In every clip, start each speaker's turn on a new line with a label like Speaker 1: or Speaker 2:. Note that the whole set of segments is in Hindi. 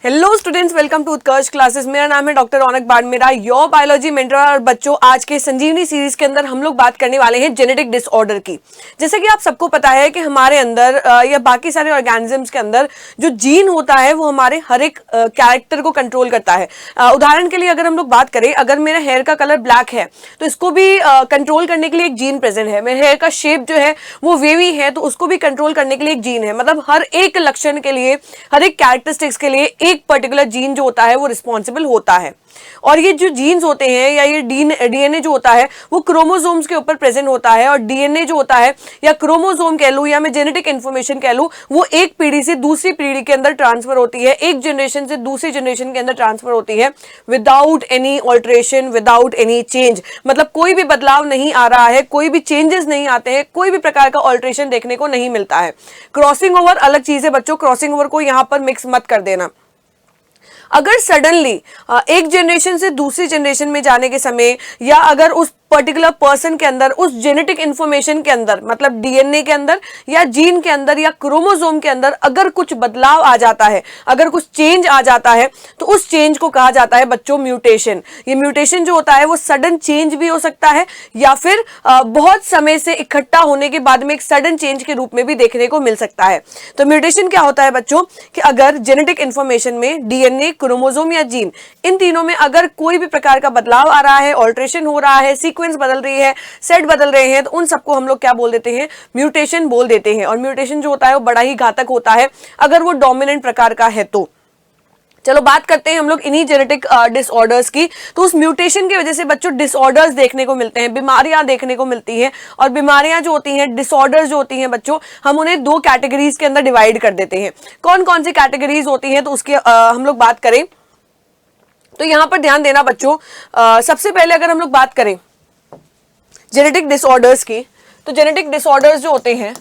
Speaker 1: Hello students, welcome to Utkarsh classes. मेरा नाम है doctor Raunak Barmera, your biology mentor. और बच्चों, आज के संजीवनी सीरीज के अंदर हम लोग बात करने वाले हैं जेनेटिक डिसऑर्डर की। जैसे कि आप सबको पता है कि हमारे अंदर या बाकी सारे ऑर्गेनिजम्स के अंदर जो जीन होता है वो हमारे हर एक कैरेक्टर को कंट्रोल करता है। उदाहरण के लिए अगर हम लोग बात करें, अगर मेरा हेयर का कलर ब्लैक है तो इसको भी कंट्रोल करने के लिए एक जीन प्रेजेंट है। मेरे हेयर का शेप जो है वो वेवी है तो उसको भी कंट्रोल करने के लिए एक जीन है। मतलब हर एक लक्षण के लिए, हर एक कैरेक्टरिस्टिक्स के लिए एक पर्टिकुलर जीन जो होता है वो रिस्पॉन्सिबल होता है। और ये जो जीन्स होते हैं या ये डीएनए जो होता है वो क्रोमोसोम्स के ऊपर प्रेजेंट होता है। और डीएनए जो होता है या क्रोमोसोम कह लूं या मैं जेनेटिक इंफॉर्मेशन कह लूं, वो एक पीढ़ी से दूसरी पीढ़ी के अंदर ट्रांसफर होती है, एक जनरेशन से दूसरी जनरेशन के अंदर ट्रांसफर होती है without any alteration, without any change. मतलब कोई भी बदलाव नहीं आ रहा है, कोई भी चेंजेस नहीं आते हैं, कोई भी प्रकार का ऑल्ट्रेशन देखने को नहीं मिलता है। क्रॉसिंग ओवर अलग चीज है बच्चों, क्रॉसिंग ओवर को यहां पर मिक्स मत कर देना। अगर सडनली एक जनरेशन से दूसरी जनरेशन में जाने के समय या अगर उस पर्टिकुलर पर्सन के अंदर, उस जेनेटिक इंफॉर्मेशन के अंदर, मतलब डीएनए के अंदर या जीन के अंदर या क्रोमोसोम के अंदर अगर कुछ बदलाव आ जाता है, अगर कुछ चेंज आ जाता है, तो उस चेंज को कहा जाता है बच्चों म्यूटेशन। ये म्यूटेशन जो होता है वो सडन चेंज भी हो सकता है या फिर बहुत समय से इकट्ठा होने के बाद में एक सडन चेंज के रूप में भी देखने को मिल सकता है। तो म्यूटेशन क्या होता है बच्चों कि अगर जेनेटिक इंफॉर्मेशन में डीएनए, क्रोमोसोम या जीन, इन तीनों में अगर कोई भी प्रकार का बदलाव आ रहा है, ऑल्ट्रेशन हो रहा है, सीक्वेंस बदल रही है, सेट बदल रहे हैं, तो उन सबको हम लोग क्या बोल देते हैं? म्यूटेशन बोल देते हैं। और म्यूटेशन जो होता है वो बड़ा ही घातक होता है अगर वो डोमिनेंट प्रकार का है तो। चलो बात करते हैं हम लोग इन्हीं जेनेटिक डिसऑर्डर्स की। तो उस म्यूटेशन की वजह से बच्चों डिसऑर्डर्स देखने को मिलते हैं, बीमारियां देखने को मिलती हैं। और बीमारियां जो होती हैं, डिसऑर्डर्स जो होती हैं बच्चों, हम उन्हें दो कैटेगरीज के अंदर डिवाइड कर देते हैं। कौन कौन सी कैटेगरीज होती हैं तो उसकी हम लोग बात करें तो यहां पर ध्यान देना बच्चों। सबसे पहले अगर हम लोग बात करें जेनेटिक डिसऑर्डर्स की, तो जेनेटिक डिसऑर्डर्स जो होते हैं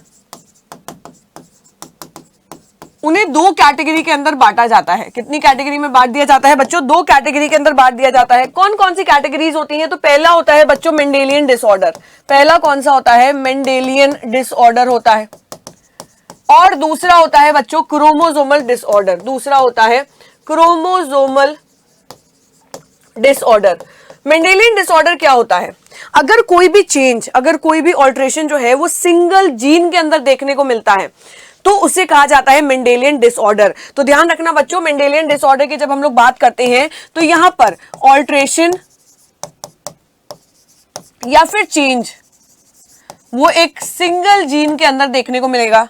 Speaker 1: उन्हें दो कैटेगरी के अंदर बांटा जाता है। कितनी कैटेगरी में बांट दिया जाता है बच्चों? दो कैटेगरी के अंदर बांट दिया जाता है। कौन कौन सी कैटेगरीज होती हैं? तो पहला होता है बच्चों मेंडेलियन डिसऑर्डर। पहला कौन सा होता है? मेंडेलियन डिसऑर्डर होता है। और दूसरा होता है बच्चों क्रोमोसोमल डिसऑर्डर। दूसरा होता है क्रोमोसोमल डिसऑर्डर। मेंडेलियन डिसऑर्डर क्या होता है? अगर कोई भी चेंज, अगर कोई भी ऑल्ट्रेशन जो है वो सिंगल जीन के अंदर देखने को मिलता है तो उसे कहा जाता है मेंडेलियन डिसऑर्डर। तो ध्यान रखना बच्चों, मेंडेलियन डिसऑर्डर की जब हम लोग बात करते हैं तो यहां पर ऑल्ट्रेशन या फिर चेंज वो एक सिंगल जीन के अंदर देखने को मिलेगा।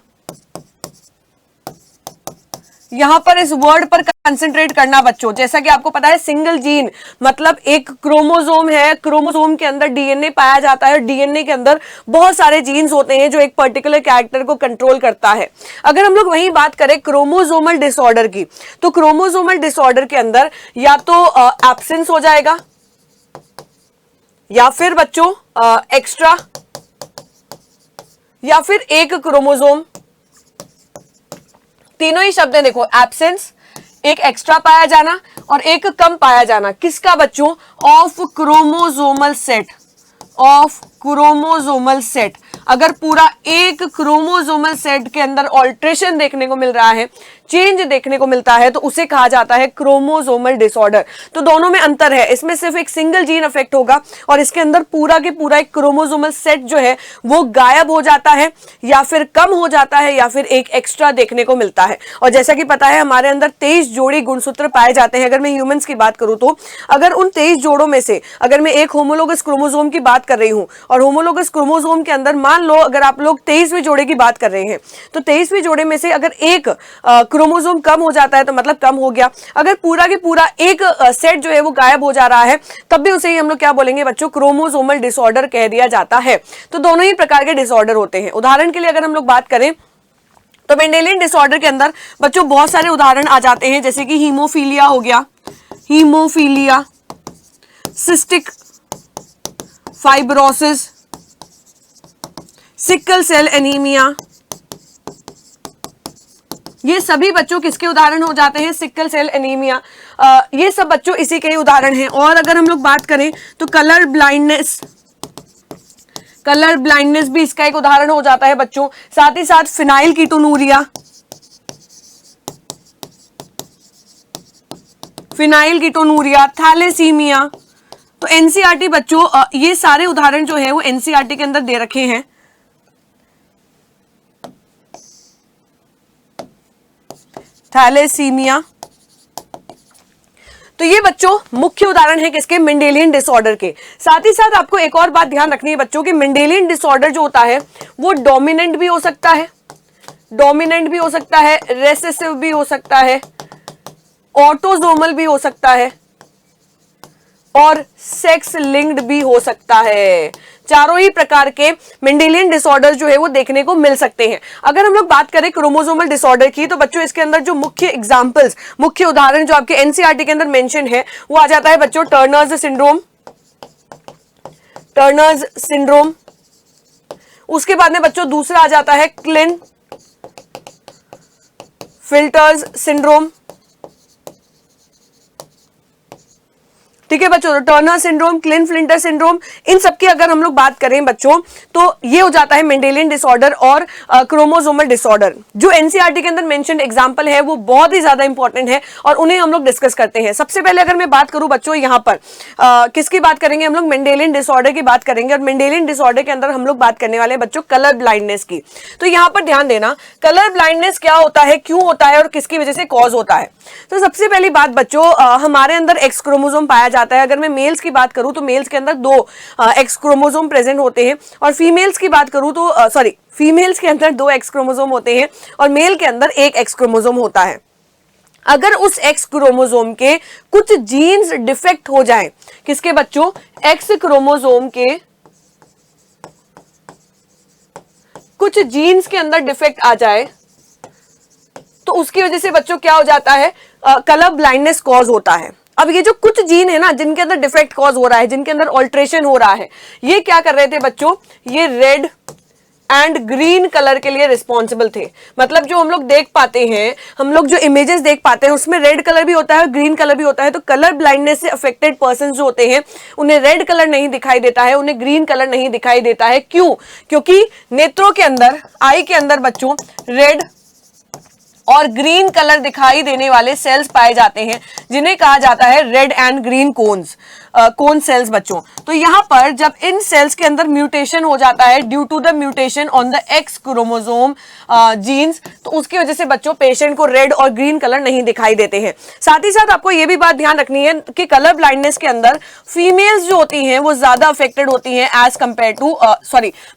Speaker 1: यहां पर इस वर्ड पर कंसंट्रेट करना बच्चों। जैसा कि आपको पता है सिंगल जीन मतलब एक क्रोमोसोम है, क्रोमोसोम के अंदर डीएनए पाया जाता है, डीएनए के अंदर बहुत सारे जीन्स होते हैं जो एक पर्टिकुलर कैरेक्टर को कंट्रोल करता है। अगर हम लोग वहीं बात करें क्रोमोसोमल डिसऑर्डर की, तो क्रोमोसोमल डिसऑर्डर के अंदर या तो एब्सेंस हो जाएगा या फिर बच्चों एक्स्ट्रा या फिर एक क्रोमोसोम। तीनों ही शब्द हैं देखो, एब्सेंस, एक एक्स्ट्रा पाया जाना और एक कम पाया जाना। किसका बच्चों? Of chromosomal set, of chromosomal set. अगर पूरा एक क्रोमोसोमल सेट के अंदर ऑल्ट्रेशन देखने को मिल रहा है, चेंज देखने को मिलता है, तो उसे कहा जाता है क्रोमोसोमल डिसऑर्डर। तो दोनों में अंतर है, इसमें सिर्फ एक सिंगल जीन अफेक्ट होगा और इसके अंदर पूरा के पूरा एक क्रोमोसोमल सेट जो है वो गायब हो जाता है या फिर कम हो जाता है या फिर एक एक्स्ट्रा देखने को मिलता है। और जैसा कि पता है हमारे अंदर 23 जोड़ी गुणसूत्र पाए जाते हैं। अगर मैं ह्यूमंस की बात करूं तो अगर उन 23 जोड़ों में से अगर मैं एक होमोलोगस क्रोमोसोम की बात कर रही हूं और होमोलोगस क्रोमोसोम के अंदर मान लो अगर आप लोग 23वें जोड़े की बात कर रहे हैं तो 23वें जोड़े में से अगर एक क्रोमोसोम कम हो जाता है तो मतलब कम हो गया। अगर पूरा के पूरा एक सेट जो है वो गायब हो जा रहा है तब भी उसे ही हम लोग क्या बोलेंगे बच्चों? क्रोमोसोमल डिसऑर्डर कह दिया जाता है। तो दोनों ही प्रकार के डिसऑर्डर होते हैं। उदाहरण के लिए अगर हम लोग बात करें तो मेंडेलियन डिसऑर्डर के अंदर बच्चों बहुत सारे उदाहरण आ जाते हैं, जैसे कि हीमोफीलिया हो गया, haemophilia, cystic fibrosis, sickle cell anaemia. ये सभी बच्चों किसके उदाहरण हो जाते हैं? Sickle cell anaemia. ये सब बच्चों इसी के उदाहरण हैं। और अगर हम लोग बात करें तो कलर ब्लाइंडनेस, कलर ब्लाइंडनेस भी इसका एक उदाहरण हो जाता है बच्चों। साथ ही साथ phenylketonuria, phenylketonuria, thalassaemia. तो एनसीईआरटी बच्चों ये सारे उदाहरण जो है वो एनसीईआरटी के अंदर दे रखे हैं। थैलेसीमिया, तो ये बच्चों मुख्य उदाहरण है किसके? मेंडेलियन डिसऑर्डर के। साथ ही साथ आपको एक और बात ध्यान रखनी है बच्चों कि मेंडेलियन डिसऑर्डर जो होता है वो डोमिनेंट भी हो सकता है, रेसेसिव भी हो सकता है, ऑटोसोमल भी हो सकता है और सेक्स लिंक्ड भी हो सकता है। चारों ही प्रकार के मेंडेलियन डिसऑर्डर जो है वो देखने को मिल सकते हैं। अगर हम लोग बात करें क्रोमोसोमल डिसऑर्डर की, तो बच्चों इसके अंदर जो मुख्य एग्जांपल्स, मुख्य उदाहरण जो आपके एनसीईआरटी के अंदर मेंशन है वो आ जाता है बच्चों टर्नर्स सिंड्रोम। उसके बाद में बच्चों दूसरा आ जाता है क्लिन-फिल्टर्स सिंड्रोम। ठीक है बच्चों, टर्नर सिंड्रोम, क्लिन-फ्लिंटर सिंड्रोम, इन सबकी अगर हम लोग बात करें बच्चों तो ये हो जाता है मेंडेलियन डिसऑर्डर और क्रोमोसोमल डिसऑर्डर। जो एनसीईआरटी के अंदर मेंशन्ड एग्जांपल है वो बहुत ही ज्यादा इंपॉर्टेंट है और उन्हें हम लोग डिस्कस करते हैं। सबसे पहले अगर मैं बात करूं बच्चों यहां पर किसकी बात करेंगे हम लोग? मेंडेलियन डिसऑर्डर की बात करेंगे। और मेंडेलियन डिसऑर्डर के अंदर हम लोग बात करने वाले हैं बच्चों कलर ब्लाइंडनेस की। तो यहां पर ध्यान देना, कलर ब्लाइंडनेस क्या होता है, क्यों होता है और किसकी वजह से कॉज होता है। तो सबसे पहली बात बच्चों हमारे अंदर एक्स क्रोमोसोम पाया जाता है। अगर मैं मेल्स की बात करूं तो मेल्स के अंदर 2 एक्स क्रोमोसोम प्रेजेंट होते हैं और फीमेल्स की बात करूं तो फीमेल्स के अंदर 2 एक्स क्रोमोसोम होते हैं और मेल के अंदर 1 एक्स क्रोमोसोम होता है। अगर उस एक्स क्रोमोसोम के कुछ जीन्स डिफेक्ट हो जाएं, किसके बच्चों? एक्स क्रोमोसोम के कुछ जीन्स के अंदर डिफेक्ट आ जाए तो उसकी वजह से बच्चों क्या हो जाता है? कलर ब्लाइंडनेस कॉज होता है। अब ये जो कुछ जीन है ना जिनके अंदर डिफेक्ट कॉज हो रहा है, जिनके अंदर ऑल्ट्रेशन हो रहा है, ये क्या कर रहे थे बच्चों? ये रेड एंड ग्रीन कलर के लिए रिस्पॉन्सिबल थे। मतलब जो हम लोग देख पाते हैं, हम लोग जो इमेजेस देख पाते हैं उसमें रेड कलर भी होता है, ग्रीन कलर भी होता है। तो कलर ब्लाइंडनेस से अफेक्टेड पर्सन जो होते हैं उन्हें रेड कलर नहीं दिखाई देता है, उन्हें ग्रीन कलर नहीं दिखाई देता है। क्यों? क्योंकि नेत्रों के अंदर, आई के अंदर बच्चों रेड और ग्रीन कलर दिखाई देने वाले सेल्स पाए जाते हैं जिन्हें कहा जाता है red and green cone cells बच्चों। तो यहां पर जब इन सेल्स के अंदर म्यूटेशन हो जाता है due to the mutation on the X chromosome genes, तो उसकी वजह से बच्चों पेशेंट को रेड और ग्रीन कलर नहीं दिखाई देते हैं। साथ ही साथ आपको यह भी बात ध्यान रखनी है कि कलर ब्लाइंडनेस के अंदर फीमेल्स जो होती हैं वो ज्यादा अफेक्टेड होती हैं एज कंपेयर टू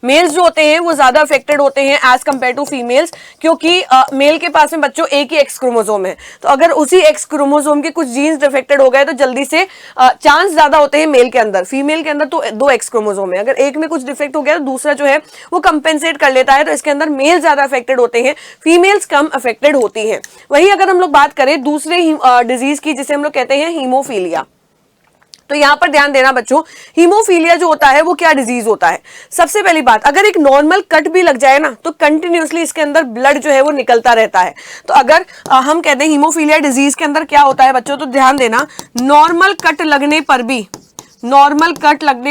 Speaker 1: मेल्स जो होते हैं वो ज्यादा अफेक्टेड होते हैं एज कंपेयर टू फीमेल्स, क्योंकि मेल के पास में बच्चों एक ही एक्स क्रोमोसोम है। तो अगर उसी एक्स क्रोमोसोम के कुछ जीन्स डिफेक्टेड हो गए तो जल्दी से चांस ज्यादा होते हैं मेल के अंदर। फीमेल के अंदर तो 2 एक्स क्रोमोसोम है, अगर एक में कुछ डिफेक्ट हो गया तो दूसरा जो है वो कंपेंसेट कर लेता है। तो इसके अंदर मेल ज्यादा अफेक्टेड होते हैं, फीमेल्स कम अफेक्टेड होती हैं। वहीं अगर हम लोग बात करें दूसरे डिजीज की जिसे हम लोग कहते हैं हीमोफीलिया, तो यहां पर ध्यान देना बच्चों, हीमोफीलिया जो होता है वो क्या डिजीज होता है? सबसे पहली बात, अगर एक नॉर्मल कट भी लग जाए ना तो कंटिन्यूअसली इसके अंदर ब्लड जो है वो निकलता रहता है। तो अगर हम कहते हैं हीमोफीलिया डिजीज के अंदर क्या होता है बच्चों, तो ध्यान देना, नॉर्मल कट लगने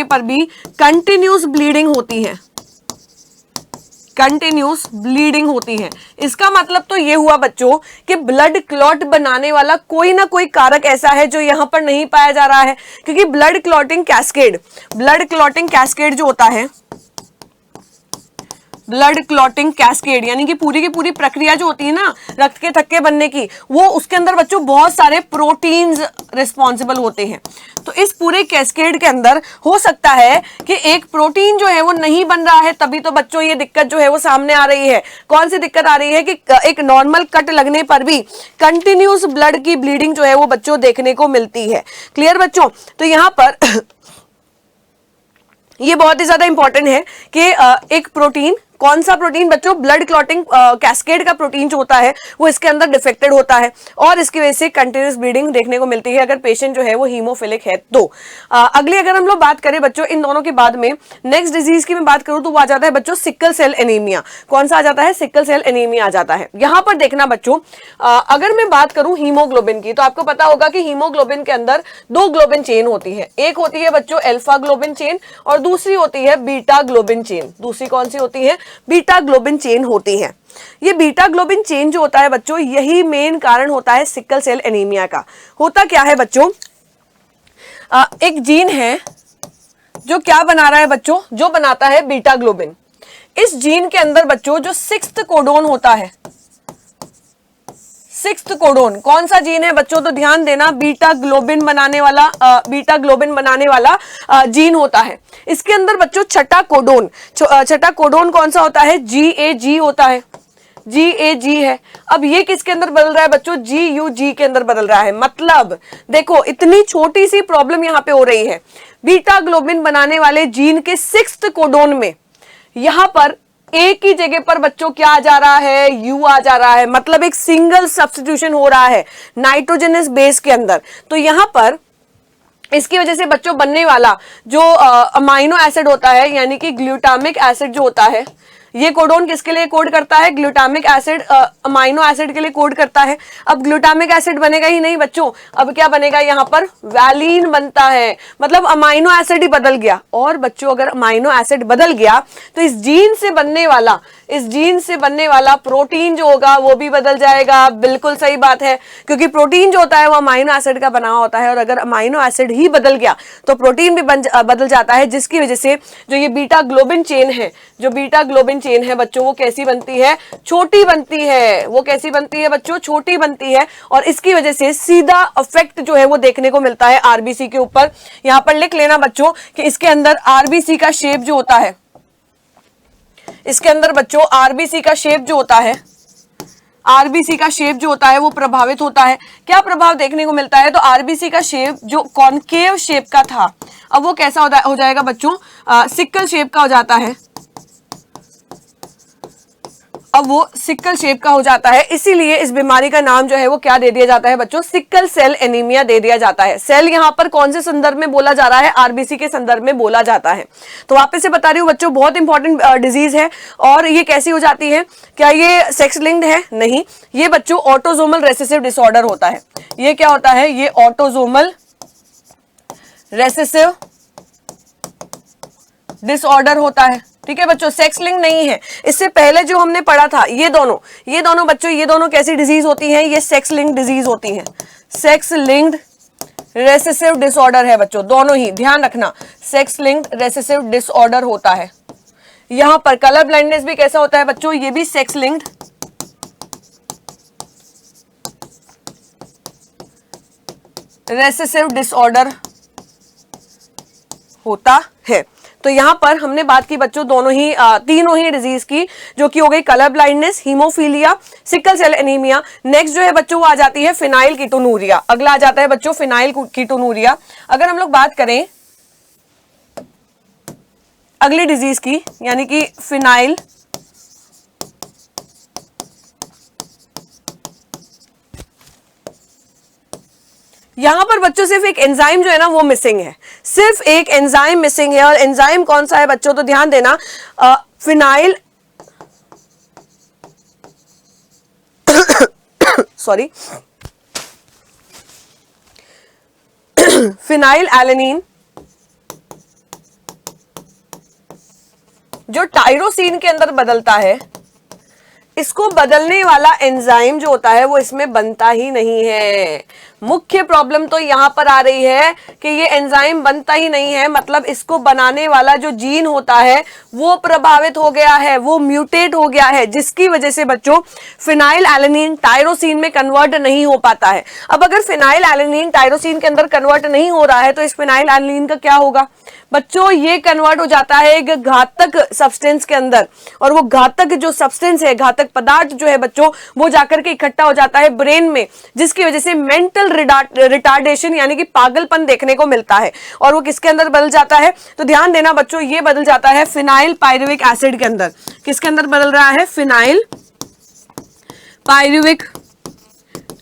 Speaker 1: पर भी कंटिन्यूअस ब्लीडिंग होती है। इसका मतलब तो ये हुआ बच्चों कि ब्लड क्लॉट बनाने वाला कोई ना कोई कारक ऐसा है जो यहां पर नहीं पाया जा रहा है, क्योंकि ब्लड क्लॉटिंग कैस्केड जो होता है, ब्लड क्लॉटिंग कैस्केड यानी कि पूरी की पूरी प्रक्रिया जो होती है ना रक्त के थक्के बनने की, वो उसके अंदर बच्चों बहुत सारे प्रोटीन्स रिस्पॉन्सिबल होते हैं। तो इस पूरे कैस्केड के अंदर हो सकता है कि एक प्रोटीन जो है वो नहीं बन रहा है, तभी तो बच्चों ये दिक्कत जो है वो सामने आ रही है। कौन सी दिक्कत आ रही है कि एक नॉर्मल कट लगने पर भी कंटिन्यूस ब्लड की ब्लीडिंग जो है वो बच्चों देखने को मिलती है। क्लियर बच्चों? तो यहां पर ये बहुत ही ज्यादा इंपॉर्टेंट है कि एक प्रोटीन, कौन सा प्रोटीन बच्चों? ब्लड क्लॉटिंग कैस्केड का प्रोटीन जो होता है वो इसके अंदर डिफेक्टेड होता है और इसकी वजह से कंटिन्यूस ब्लीडिंग देखने को मिलती है अगर पेशेंट जो है वो हीमोफिलिक है तो। अगली अगर हम लोग बात करें बच्चों इन दोनों के बाद में नेक्स्ट डिजीज की मैं बात करूं तो वो आ जाता है बच्चों सिकल सेल एनीमिया। कौन सा आ जाता है? सिकल सेल एनीमिया आ जाता है। यहां पर देखना बच्चों, अगर मैं बात करूं हीमोग्लोबिन की, तो आपको पता होगा कि हीमोग्लोबिन के अंदर 2 ग्लोबिन चेन होती है। एक होती है बच्चों अल्फा ग्लोबिन चेन और दूसरी होती है बीटा ग्लोबिन चेन। दूसरी कौन सी होती है? बीटा ग्लोबिन चेन होती है। ये बीटा ग्लोबिन चेन जो होता है बच्चों, यही मेन कारण होता है सिकल सेल एनीमिया का। होता क्या है बच्चों, एक जीन है जो क्या बना रहा है बच्चों, जो बनाता है बीटा ग्लोबिन। इस जीन के अंदर बच्चों जो 6th कोडोन होता है, 6th कोडोन कौन सा जीन है बच्चों, तो ध्यान देना, बीटा ग्लोबिन बनाने वाला जीन होता है। इसके अंदर बच्चों छठा कोडोन कौन सा होता है, GAG होता है, GAG है। अब ये किसके अंदर बदल रहा है बच्चों, GUG के अंदर बदल रहा है। मतलब देखो इतनी छोटी सी प्रॉब्लम यहां पे हो रही है, बीटा ग्लोबिन बनाने वाले जीन के 6th कोडोन में यहां पर एक ही जगह पर बच्चों क्या आ जा रहा है, U आ जा रहा है। मतलब एक सिंगल सब्स्टिट्यूशन हो रहा है नाइट्रोजनस बेस के अंदर। तो यहां पर इसकी वजह से बच्चों बनने वाला जो अमाइनो एसिड होता है, यानी कि ग्लूटामिक एसिड जो होता है, ये कोडोन किसके लिए कोड करता है, ग्लूटामिक एसिड अमाइनो एसिड के लिए कोड करता है। अब ग्लूटामिक एसिड बनेगा ही नहीं बच्चों, अब क्या बनेगा, यहाँ पर वैलीन बनता है। मतलब अमाइनो एसिड ही बदल गया। और बच्चों अगर अमाइनो एसिड बदल गया तो इस जीन से बनने वाला प्रोटीन जो होगा वो भी बदल जाएगा। बिल्कुल सही बात है, क्योंकि प्रोटीन जो होता है वो अमाइनो एसिड का बना होता है, और अगर अमाइनो एसिड ही बदल गया तो प्रोटीन भी बदल जाता है, जिसकी वजह से जो ये बीटा ग्लोबिन चेन है, जो बीटा ग्लोबिन चेन है बच्चों, वो कैसी बनती है, छोटी बनती है। वो कैसी बनती है बच्चों, छोटी बनती है। और इसकी वजह से सीधा इफेक्ट जो है वो देखने को मिलता है आरबीसी के ऊपर। यहां पर लिख लेना बच्चों कि इसके अंदर आरबीसी का शेप जो होता है, इसके अंदर बच्चों आरबीसी का शेप जो होता है, आरबीसी का शेप जो होता है वो प्रभावित होता है। क्या प्रभाव देखने को मिलता है, तो आरबीसी का शेप जो कॉनकेव शेप का था, अब वो कैसा हो जाएगा बच्चों, सिक्कल शेप का हो जाता है। अब वो सिक्कल शेप का हो जाता है। इसीलिए इस बीमारी का नाम जो है वो क्या दे दिया जाता है बच्चों, सिक्कल सेल एनीमिया दे दिया जाता है। सेल यहाँ पर कौन से संदर्भ में बोला जा रहा है, आरबीसी के संदर्भ में बोला जाता है। तो वापस से बता रही हूँ बच्चों, बहुत इंपॉर्टेंट डिजीज है। और ये कैसी हो जाती है, क्या ये सेक्स लिंक्ड है, नहीं, ये बच्चों ऑटोसोमल रेसेसिव डिसऑर्डर होता है। ये क्या होता है, ये ऑटोसोमल रेसेसिव डिसऑर्डर होता है। ठीक है बच्चों, सेक्स लिंक नहीं है। इससे पहले जो हमने पढ़ा था, ये दोनों बच्चों, ये दोनों कैसी डिजीज होती हैं, ये सेक्स लिंक डिजीज होती हैं। सेक्स लिंक्ड रेसेसिव डिसऑर्डर है बच्चों, दोनों ही ध्यान रखना, सेक्स लिंक्ड रेसेसिव डिसऑर्डर होता है। यहां पर कलर ब्लाइंडनेस भी कैसा होता है बच्चों, ये भी सेक्स लिंक्ड रेसेसिव डिसऑर्डर होता है। तो यहां पर हमने बात की बच्चों तीनों ही डिजीज की, जो कि हो गई colour blindness, haemophilia, sickle cell anaemia. Next जो है बच्चों वो आ जाती है फिनाइल कीटोनूरिया। अगला आ जाता है बच्चों फिनाइल कीटोनूरिया। अगर हम लोग बात करें अगली डिजीज की, यानी कि फिनाइल यहां पर बच्चों सिर्फ एक एंजाइम जो है ना वो मिसिंग है, सिर्फ एक एंजाइम मिसिंग है। और एंजाइम कौन सा है बच्चों, तो ध्यान देना, फिनाइल सॉरी फिनाइल एलेनिन जो टायरोसिन के अंदर बदलता है, इसको बदलने वाला एंजाइम जो होता है वो इसमें बनता ही नहीं है। मुख्य प्रॉब्लम तो यहां पर आ रही है कि ये एंजाइम बनता ही नहीं है, मतलब इसको बनाने वाला जो जीन होता है वो प्रभावित हो गया है, वो म्यूटेट हो गया है, जिसकी वजह से बच्चों फिनाइल एलेनिन टायरोसिन में कन्वर्ट नहीं हो पाता है। अब अगर फिनाइल एलेनिन टायरोसिन के अंदर कन्वर्ट नहीं हो रहा है तो इस फिनाइल एलेनिन का क्या होगा बच्चों, ये कन्वर्ट हो जाता है एक घातक सब्सटेंस के अंदर, और वो घातक जो सब्सटेंस है, घातक पदार्थ जो है बच्चों, वो जाकर के इकट्ठा हो जाता है ब्रेन में, जिसकी वजह से मेंटल रिटार्डेशन यानी कि पागलपन देखने को मिलता है। और वो किसके अंदर बदल जाता है, तो ध्यान देना बच्चों, ये बदल जाता है फिनाइल पायरुविक एसिड के अंदर। किसके अंदर बदल रहा है, फिनाइल पायरुविक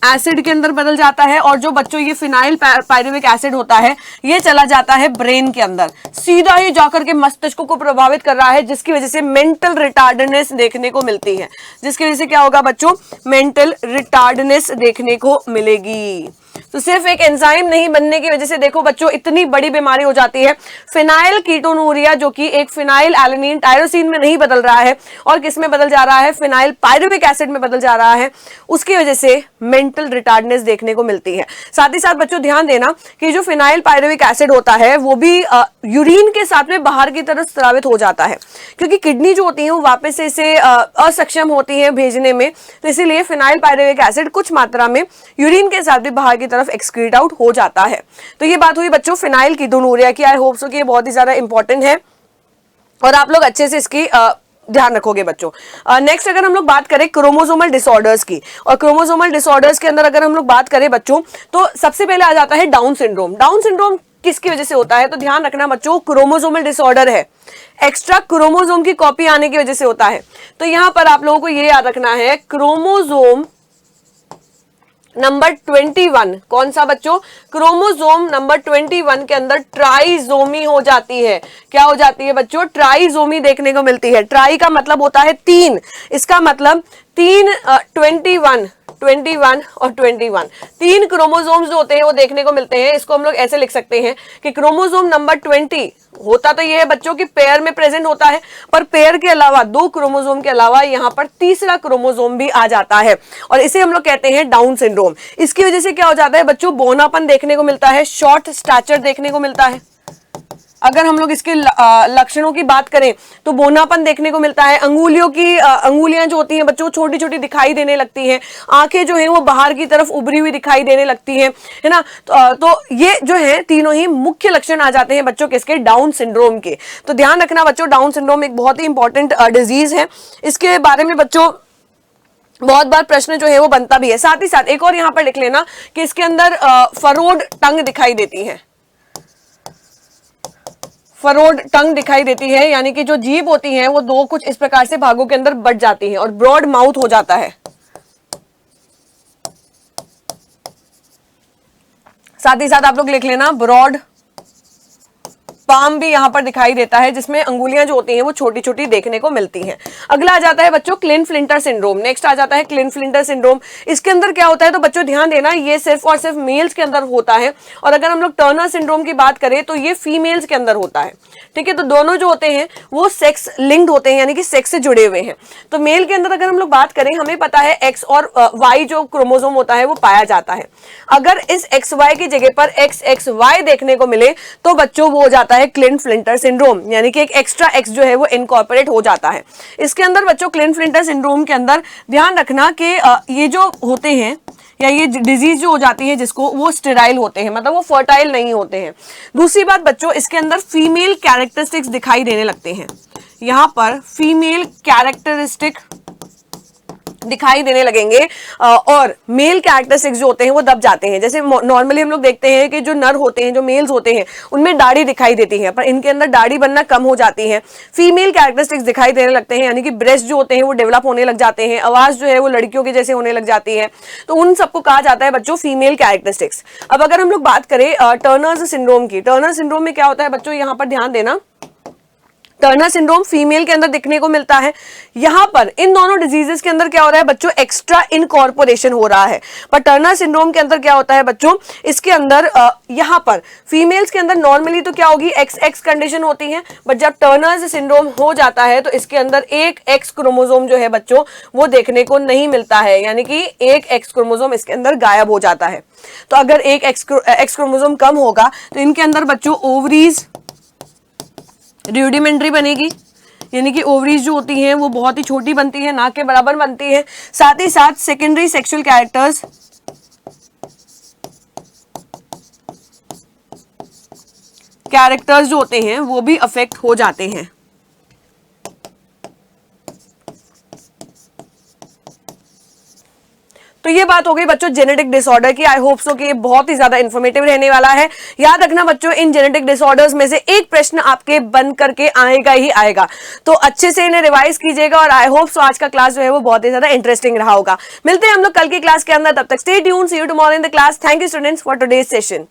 Speaker 1: एसिड के अंदर बदल जाता है। और जो बच्चों ये फिनाइल पायरुविक एसिड होता है ये चला जाता है ब्रेन के अंदर, सीधा ही जाकर के मस्तिष्क को प्रभावित कर रहा है, जिसकी वजह से मेंटल रिटार्डनेस देखने को मिलती है। जिसकी वजह से क्या होगा बच्चों, मेंटल रिटार्डनेस देखने को मिलेगी। तो सिर्फ एक एंजाइम नहीं बनने की वजह से देखो बच्चों इतनी बड़ी बीमारी हो जाती है। फिनाइल कीटोनूरिया जो कि एक फिनाइल एलानिन टायरोसिन में नहीं बदल रहा है और किस में बदल जा रहा है, फिनाइल पायरुविक एसिड में बदल जा रहा है, उसकी वजह से मेंटल रिटार्डनेस देखने को मिलती है। साथ ही साथ बच्चों ध्यान देना कि जो फिनाइल पायरुविक एसिड होता है वो भी यूरिन के साथ में बाहर की तरफ स्रावित हो जाता है, क्योंकि किडनी जो होती है वो वापस से इसे असक्षम होती है भेजने में, तो इसीलिए फिनाइल पायरुविक एसिड कुछ मात्रा में यूरिन के साथ भी बाहर की तरफ एक्सक्रीट आउट हो जाता है। तो ये बात हुई बच्चों फिनाइल कीटोनूरिया की। आई होप सो कि ये बहुत ही ज्यादा इंपॉर्टेंट है और आप लोग अच्छे से इसकी ध्यान रखोगे बच्चों। नेक्स्ट अगर हम लोग बात करें क्रोमोसोमल डिसऑर्डर्स की, और क्रोमोसोमल डिसऑर्डर्स के अंदर अगर हम लोग बात करें बच्चों तो सबसे पहले आ जाता है डाउन सिंड्रोम। डाउन सिंड्रोम किसकी वजह से होता है, तो ध्यान रखना बच्चों क्रोमोसोमल डिसऑर्डर है, एक्स्ट्रा क्रोमोसोम की कॉपी आने की वजह से होता है। तो यहां पर आप लोगों को ये याद रखना है क्रोमोसोम नंबर 21, कौन सा बच्चों, क्रोमोसोम नंबर 21 के अंदर ट्राइजोमी हो जाती है। क्या हो जाती है बच्चों, ट्राइजोमी देखने को मिलती है। ट्राई का मतलब होता है 3, इसका मतलब 3 21 और 21 3 क्रोमोसोम्स जो होते हैं वो देखने को मिलते हैं। इसको हम लोग ऐसे लिख सकते हैं कि क्रोमोसोम नंबर 20 होता तो ये है बच्चों की पेयर में प्रेजेंट होता है, पर पेयर के अलावा 2 क्रोमोसोम के अलावा यहाँ पर तीसरा क्रोमोसोम भी आ जाता है और इसे हम लोग कहते हैं डाउन सिंड्रोम। इसकी वजह से क्या हो जाता है बच्चों, बौनापन देखने को मिलता है, शॉर्ट स्टैचर देखने को मिलता है। अगर हम लोग इसके लक्षणों की बात करें तो बौनापन देखने को मिलता है, अंगुलियां जो होती हैं बच्चों छोटी छोटी दिखाई देने लगती हैं, आंखें जो हैं वो बाहर की तरफ उभरी हुई दिखाई देने लगती हैं, है ना। तो ये जो है तीनों ही मुख्य लक्षण आ जाते हैं बच्चों किसके, डाउन सिंड्रोम के। तो ध्यान रखना बच्चों डाउन सिंड्रोम एक बहुत ही इंपॉर्टेंट डिजीज है। इसके बारे में बच्चों बहुत बार प्रश्न जो है वो बनता भी है। साथ ही साथ एक और यहाँ पर लिख लेना कि इसके अंदर फरोड टंग दिखाई देती है, फरोड टंग दिखाई देती है, यानी कि जो जीभ होती है वो 2 कुछ इस प्रकार से भागों के अंदर बट जाती है और ब्रॉड माउथ हो जाता है। साथ ही साथ आप लोग लिख लेना ब्रॉड पाम भी यहां पर दिखाई देता है, जिसमें अंगुलियां जो होती हैं वो छोटी छोटी देखने को मिलती हैं। अगला आ जाता है बच्चों क्लिन-फ्लिंटर सिंड्रोम। नेक्स्ट आ जाता है क्लिन-फ्लिंटर सिंड्रोम। इसके अंदर क्या होता है तो बच्चों ध्यान देना, ये सिर्फ और सिर्फ मेल्स के अंदर होता है, और अगर हम लोग टर्नर सिंड्रोम की बात करें तो ये फीमेल्स के अंदर होता है। ठीक है, तो दोनों जो होते हैं वो सेक्स लिंक्ड होते हैं, यानी कि सेक्स से जुड़े हुए हैं। तो मेल के अंदर अगर हम लोग बात करें, हमें पता है एक्स और वाई जो क्रोमोसोम होता है वो पाया जाता है। अगर इस एक्स वाई की जगह पर एक्स एक्स वाई देखने को मिले तो बच्चों वो हो जाता है क्लिन-फ्लिंटर सिंड्रोम, यानी कि एक एक्स्ट्रा एक्स जो है वो इनकॉर्पोरेट हो जाता है। इसके अंदर बच्चों क्लिन-फ्लिंटर सिंड्रोम के अंदर ध्यान रखना कि ये जो होते हैं या ये डिजीज जो हो जाती है जिसको, वो स्टेराइल होते हैं, मतलब वो फर्टाइल नहीं होते हैं। दूसरी बात बच्चों, इसके अंदर फीमेल कैरेक्टरिस्टिक्स दिखाई देने लगते हैं। यहां पर फीमेल कैरेक्टरिस्टिक दिखाई देने लगेंगे और मेल कैरेक्टरिस्टिक्स जो होते हैं वो दब जाते हैं। जैसे नॉर्मली हम लोग देखते हैं कि जो नर होते हैं, जो मेल्स होते हैं, उनमें दाढ़ी दिखाई देती है, पर इनके अंदर दाढ़ी बनना कम हो जाती है। फीमेल कैरेक्टरिस्टिक्स दिखाई देने लगते हैं, यानी कि ब्रेस्ट जो होते हैं वो डेवलप होने लग जाते हैं, आवाज जो है वो लड़कियों के जैसे होने लग जाती है। तो उन सबको कहा जाता है बच्चों फीमेल कैरेक्टरिस्टिक्स। अब अगर हम लोग बात करें टर्नर सिंड्रोम की, टर्नर सिंड्रोम में क्या होता है बच्चों, यहाँ पर ध्यान देना, टर्नर सिंड्रोम फीमेल के अंदर दिखने को मिलता है। यहां पर इन दोनों डिजीजेस के अंदर क्या हो रहा है बच्चों, एक्स्ट्रा इनकॉर्पोरेशन हो रहा है। पर टर्नर सिंड्रोम के अंदर क्या होता है बच्चों, इसके अंदर यहां पर फीमेल्स के अंदर नॉर्मली तो क्या होगी, एक्स एक्स कंडीशन होती है, बट जब टर्नर सिंड्रोम हो जाता है तो इसके अंदर एक एक्स क्रोमोसोम जो है बच्चों वो देखने को नहीं मिलता है, यानी कि एक एक्स क्रोमोसोम इसके अंदर गायब हो जाता है। तो अगर एक एक्स क्रोमोसोम कम होगा तो इनके अंदर बच्चों ओवरीज रूडिमेंट्री बनेगी, यानी कि ओवरीज जो होती हैं वो बहुत ही छोटी बनती है, ना के बराबर बनती है। साथ ही साथ सेकेंडरी सेक्सुअल कैरेक्टर्स जो होते हैं वो भी अफेक्ट हो जाते हैं। तो ये बात हो गई बच्चों जेनेटिक डिसऑर्डर की। आई होप सो कि ये बहुत ही ज्यादा इंफॉर्मेटिव रहने वाला है। याद रखना बच्चों, इन जेनेटिक डिसऑर्डर्स में से एक प्रश्न आपके बन करके आएगा ही आएगा, तो अच्छे से इन्हें रिवाइज कीजिएगा और आई होप सो आज का क्लास जो है वो बहुत ही ज्यादा इंटरेस्टिंग रहा होगा। मिलते हैं हम लोग कल की क्लास के अंदर, तब तक stay tuned, see you tomorrow in the class. Thank you students for today's session.